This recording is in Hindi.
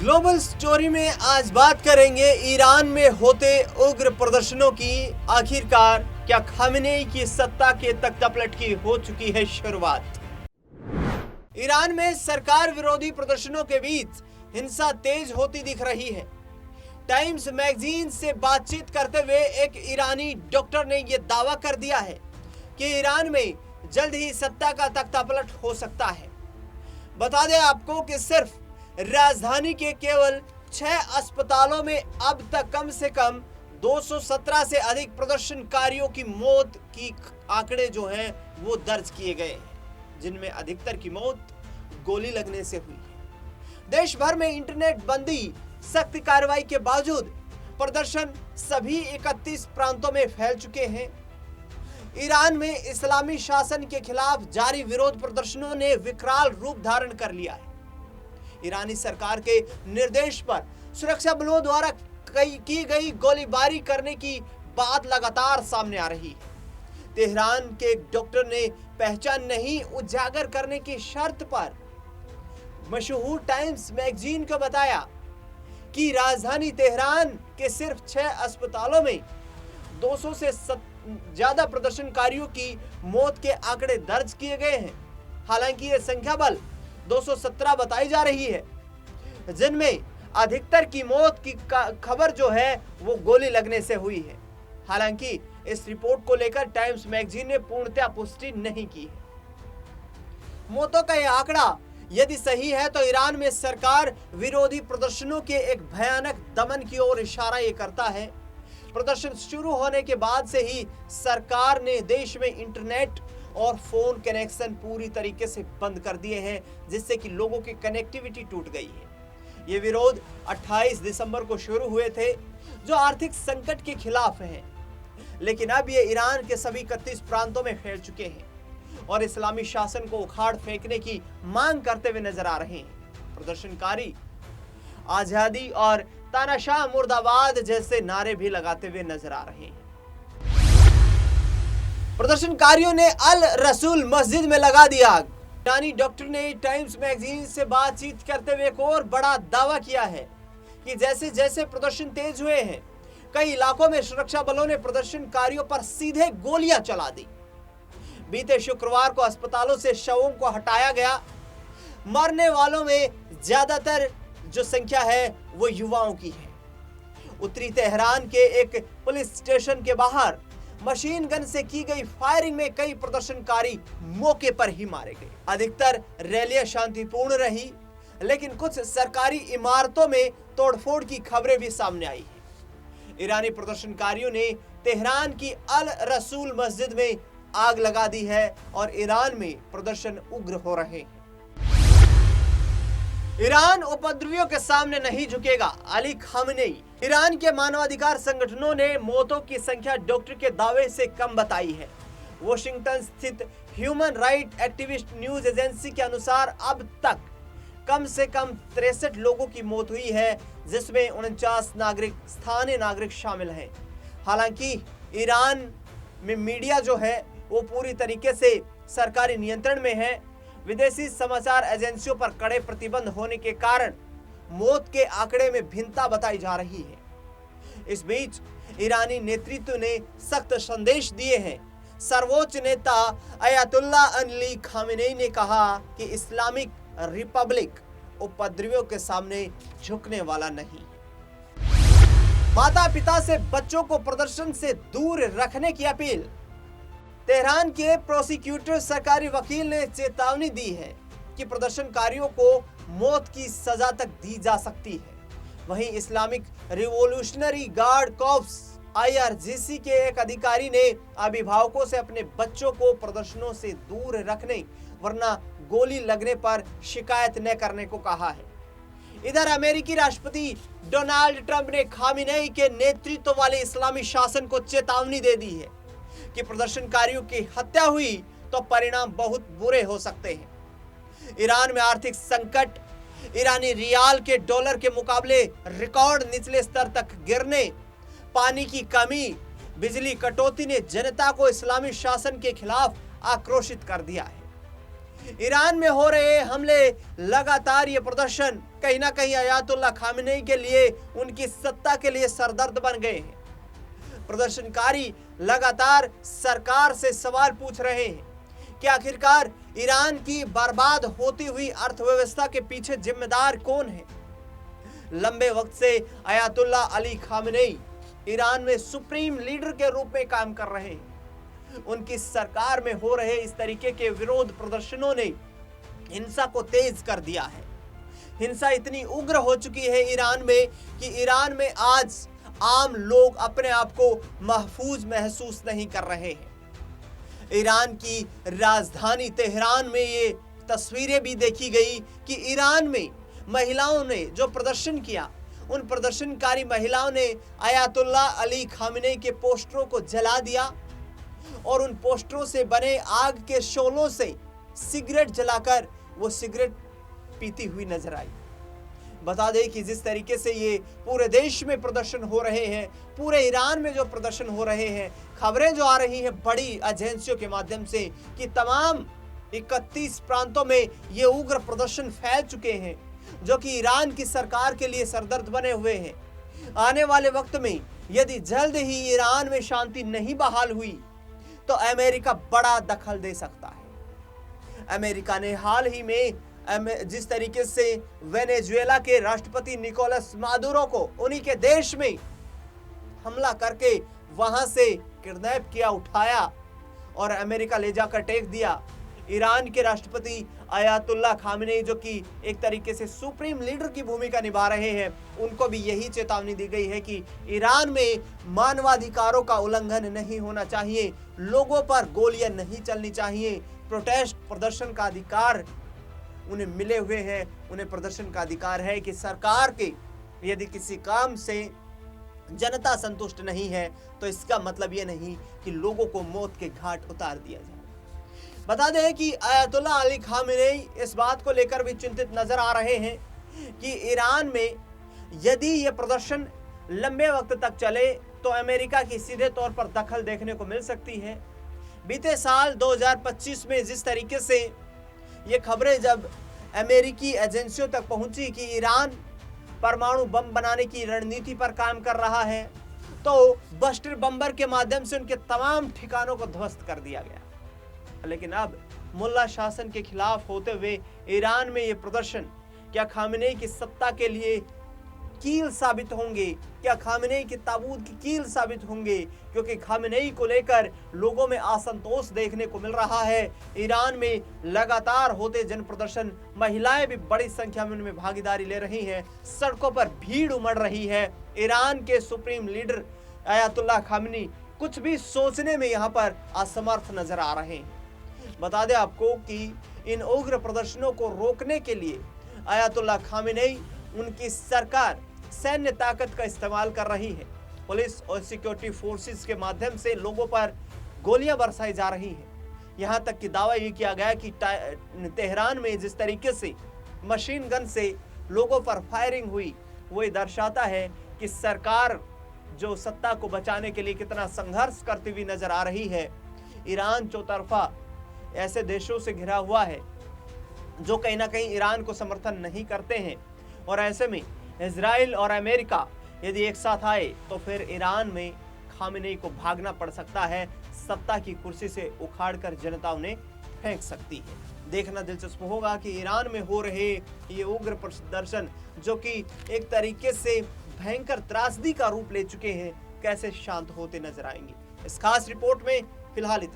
ग्लोबल स्टोरी में आज बात करेंगे ईरान में होते उग्र प्रदर्शनों की। आखिरकार क्या खामेनेई की सत्ता के तख्तापलट की हो चुकी है शुरुआत। ईरान में सरकार विरोधी प्रदर्शनों के बीच हिंसा तेज होती दिख रही है। टाइम्स मैगजीन से बातचीत करते हुए एक ईरानी डॉक्टर ने यह दावा कर दिया है कि ईरान में जल्द ही सत्ता का तख्तापलट हो सकता है। बता दें आपको कि सिर्फ राजधानी के केवल 6 अस्पतालों में अब तक कम से कम 217 से अधिक प्रदर्शनकारियों की मौत की आंकड़े जो हैं वो दर्ज किए गए हैं, जिनमें अधिकतर की मौत गोली लगने से हुई है। देश भर में इंटरनेट बंदी, सख्त कार्रवाई के बावजूद प्रदर्शन सभी 31 प्रांतों में फैल चुके हैं। ईरान में इस्लामी शासन के खिलाफ जारी विरोध प्रदर्शनों ने विकराल रूप धारण कर लिया है। ईरानी सरकार के निर्देश पर सुरक्षा बलों द्वारा की गई गोलीबारी करने की बात लगातार सामने आ रही है। तेहरान के एक डॉक्टर ने पहचान नहीं उजागर करने की शर्त पर मशहूर टाइम्स मैगजीन को बताया कि राजधानी तेहरान के सिर्फ 6 अस्पतालों में 200 से ज्यादा प्रदर्शनकारियों की मौत के आंकड़े दर्ज किए गए हैं। हालांकि यह संख्या बल 217 बताई जा रही है, जिनमें अधिकतर की मौत की खबर जो है वो गोली लगने से हुई है। हालांकि इस रिपोर्ट को लेकर टाइम्स मैगजीन ने पूर्णतः पुष्टि नहीं की है। मौतों का यह आंकड़ा यदि सही है तो ईरान में सरकार विरोधी प्रदर्शनों के एक भयानक दमन की ओर इशारा ये करता है। प्रदर्शन शुरू होने के बाद से ही सरकार ने देश में इंटरनेट और फोन कनेक्शन पूरी तरीके से बंद कर दिए हैं, जिससे कि लोगों की कनेक्टिविटी टूट गई है। ये विरोध 28 दिसंबर को शुरू हुए थे, जो आर्थिक संकट के खिलाफ हैं, लेकिन अब ये ईरान के सभी 31 प्रांतों में फैल चुके हैं और इस्लामी शासन को उखाड़ फेंकने की मांग करते हुए नजर आ रहे हैं। प्रदर्शनकारी आजादी और तानाशाह मुर्दाबाद जैसे नारे भी लगाते हुए नजर आ रहे हैं। प्रदर्शनकारियों ने अल रसूल मस्जिद में लगा दी आग। ईरानी डॉक्टर ने टाइम्स मैगजीन से बातचीत करते हुए एक और बड़ा दावा किया है कि जैसे जैसे प्रदर्शन तेज हुए हैं, कई इलाकों में सुरक्षा बलों ने प्रदर्शनकारियों पर सीधे गोलियां चला दी। बीते शुक्रवार को अस्पतालों से शवों को हटाया गया। मरने वालों में ज्यादातर जो संख्या है वो युवाओं की है। उत्तरी तेहरान के एक पुलिस स्टेशन के बाहर मशीन गन से की गई फायरिंग में कई प्रदर्शनकारी मौके पर ही मारे गए। अधिकतर रैलियां शांतिपूर्ण रही, लेकिन कुछ सरकारी इमारतों में तोड़फोड़ की खबरें भी सामने आई हैं। ईरानी प्रदर्शनकारियों ने तेहरान की अल रसूल मस्जिद में आग लगा दी है और ईरान में प्रदर्शन उग्र हो रहे हैं। ईरान उपद्रवियों के सामने नहीं झुकेगा, अली खामेनेई। ईरान के मानवाधिकार संगठनों ने मौतों की संख्या डॉक्टर के दावे से कम बताई है। वॉशिंगटन स्थित human right activist news agency के अनुसार अब तक कम से कम 63 लोगों की मौत हुई है, जिसमें 49 स्थानीय नागरिक शामिल हैं। हालांकि ईरान में मीडिया जो है वो पूरी तरीके से सरकारी नियंत्रण में है। विदेशी समाचार एजेंसियों पर कड़े प्रतिबंध होने के कारण मौत के आंकड़े में भिन्नता बताई जा रही है। इस बीच ईरानी नेतृत्व ने सख्त संदेश दिए हैं। सर्वोच्च नेता अयातुल्ला अली खामेनेई ने कहा कि इस्लामिक रिपब्लिक उपद्रवियों के सामने झुकने वाला नहीं। माता पिता से बच्चों को प्रदर्शन से दूर रखने की अपील। तेहरान के प्रोसिक्यूटर सरकारी वकील ने चेतावनी दी है कि प्रदर्शनकारियों को मौत की सजा तक दी जा सकती है। वहीं Islamic revolutionary guard corps IRGC के एक अधिकारी ने अभिभावकों से अपने बच्चों को प्रदर्शनों से दूर रखने वरना गोली लगने पर शिकायत न करने को कहा है। इधर अमेरिकी राष्ट्रपति डोनाल्ड ट्रंप ने खामेनेई के नेतृत्व वाले इस्लामी शासन को चेतावनी दे दी है कि प्रदर्शनकारियों की हत्या हुई तो परिणाम बहुत बुरे हो सकते हैं। ईरान में आर्थिक संकट, ईरानी रियाल के डॉलर के मुकाबले रिकॉर्ड निचले स्तर तक गिरने, पानी की कमी, बिजली कटौती ने जनता को इस्लामी शासन के खिलाफ आक्रोशित कर दिया है। ईरान में हो रहे हमले, लगातार ये प्रदर्शन कहीं ना कहीं अयातुल्ला खामेनी के लिए, उनकी सत्ता के लिए सरदर्द बन गए हैं। प्रदर्शनकारी लगातार सरकार से सवाल पूछ रहे हैं कि आखिरकार ईरान की बर्बाद होती हुई अर्थव्यवस्था के पीछे जिम्मेदार कौन है। लंबे वक्त से अयातुल्ला अली खामेनी ईरान में सुप्रीम लीडर के रूप में काम कर रहे हैं। उनकी सरकार में हो रहे इस तरीके के विरोध प्रदर्शनों ने हिंसा को तेज कर दिया है। हिंसा इतनी उग्र हो चुकी है ईरान में कि ईरान में आज आम लोग अपने आप को महफूज महसूस नहीं कर रहे हैं। ईरान की राजधानी तेहरान में ये तस्वीरें भी देखी गई कि ईरान में महिलाओं ने जो प्रदर्शन किया, उन प्रदर्शनकारी महिलाओं ने अयातुल्ला अली खामेनी के पोस्टरों को जला दिया और उन पोस्टरों से बने आग के शोलों से सिगरेट जलाकर वो सिगरेट पीती हुई नजर आई। बता दें कि जिस तरीके से ये पूरे देश में प्रदर्शन हो रहे हैं, पूरे ईरान में जो प्रदर्शन हो रहे हैं, खबरें जो आ रही हैं बड़ी एजेंसियों के माध्यम से कि तमाम 31 प्रांतों में ये उग्र प्रदर्शन फैल चुके हैं, जो कि ईरान की सरकार के लिए सरदर्द बने हुए हैं। आने वाले वक्त में यदि जल्द ही ईरान में शांति नहीं बहाल हुई तो अमेरिका बड़ा दखल दे सकता है। अमेरिका ने हाल ही में जिस तरीके से वेनेजुएला के राष्ट्रपति निकोलस मादुरो को उन्हीं के देश में हमला करके वहां से किडनैप किया, उठाया और अमेरिका ले जाकर टेक दिया। ईरान के राष्ट्रपति अयातुल्ला खामेनी, जो कि एक तरीके से सुप्रीम लीडर की भूमिका निभा रहे हैं, उनको भी यही चेतावनी दी गई है कि ईरान में मानवाधिकारों का उल्लंघन नहीं होना चाहिए, लोगों पर गोलियां नहीं चलनी चाहिए। प्रोटेस्ट, प्रदर्शन का अधिकार उन्हें मिले हुए हैं। उन्हें प्रदर्शन का अधिकार है कि सरकार के यदि किसी काम से जनता संतुष्ट नहीं है तो इसका मतलब ये नहीं कि लोगों को मौत के घाट उतार दिया जाए। बता दें कि अयातुल्ला अली खामेनी इस बात को लेकर भी चिंतित नजर आ रहे हैं कि ईरान में यदि ये प्रदर्शन लंबे वक्त तक चले तो अमेरिका की सीधे तौर पर दखल देखने को मिल सकती है। बीते साल 2025 में जिस तरीके से ये खबरें जब अमेरिकी एजेंसियों तक पहुंची कि ईरान परमाणु बम बनाने की रणनीति पर काम कर रहा है, तो बस्टर बम्बर के माध्यम से उनके तमाम ठिकानों को ध्वस्त कर दिया गया। लेकिन अब मुल्ला शासन के खिलाफ होते हुए ईरान में ये प्रदर्शन क्या खामेनी की सत्ता के लिए कील साबित होंगे? क्या खामेनी के ताबूत की कील साबित होंगे? क्योंकि खामेनी को लेकर लोगों में असंतोष देखने को मिल रहा है। ईरान में लगातार होते जन प्रदर्शन, महिलाएं भी बड़ी संख्या में उनमें भागीदारी ले रही हैं, सड़कों पर भीड़ उमड़ रही है। ईरान के सुप्रीम लीडर अयातुल्ला खामेनी कुछ भी सोचने में यहाँ पर असमर्थ नजर आ रहे हैं। बता दें आपको कि इन उग्र प्रदर्शनों को रोकने के लिए अयातुल्ला खामेनी, उनकी सरकार सैन्य ताकत का इस्तेमाल कर रही है। पुलिस और सिक्योरिटी फोर्सेस के माध्यम से लोगों पर गोलियां बरसाई जा रही हैं। यहां तक कि दावा ये किया गया कि तेहरान में जिस तरीके से मशीन गन से लोगों पर फायरिंग हुई, वो ये दर्शाता है कि सरकार जो सत्ता को बचाने के लिए कितना संघर्ष करती हुई नजर आ रही है। ईरान चौतरफा ऐसे देशों से घिरा हुआ है जो कहीं ना कहीं ईरान को समर्थन नहीं करते हैं, और ऐसे में इजराइल और अमेरिका यदि एक साथ आए तो फिर ईरान में खामेनी को भागना पड़ सकता है। सत्ता की कुर्सी से उखाड़कर जनता उन्हें फेंक सकती है। देखना दिलचस्प होगा कि ईरान में हो रहे ये उग्र प्रदर्शन, जो कि एक तरीके से भयंकर त्रासदी का रूप ले चुके हैं, कैसे शांत होते नजर आएंगे। इस खास रिपोर्ट में फिलहाल इतना।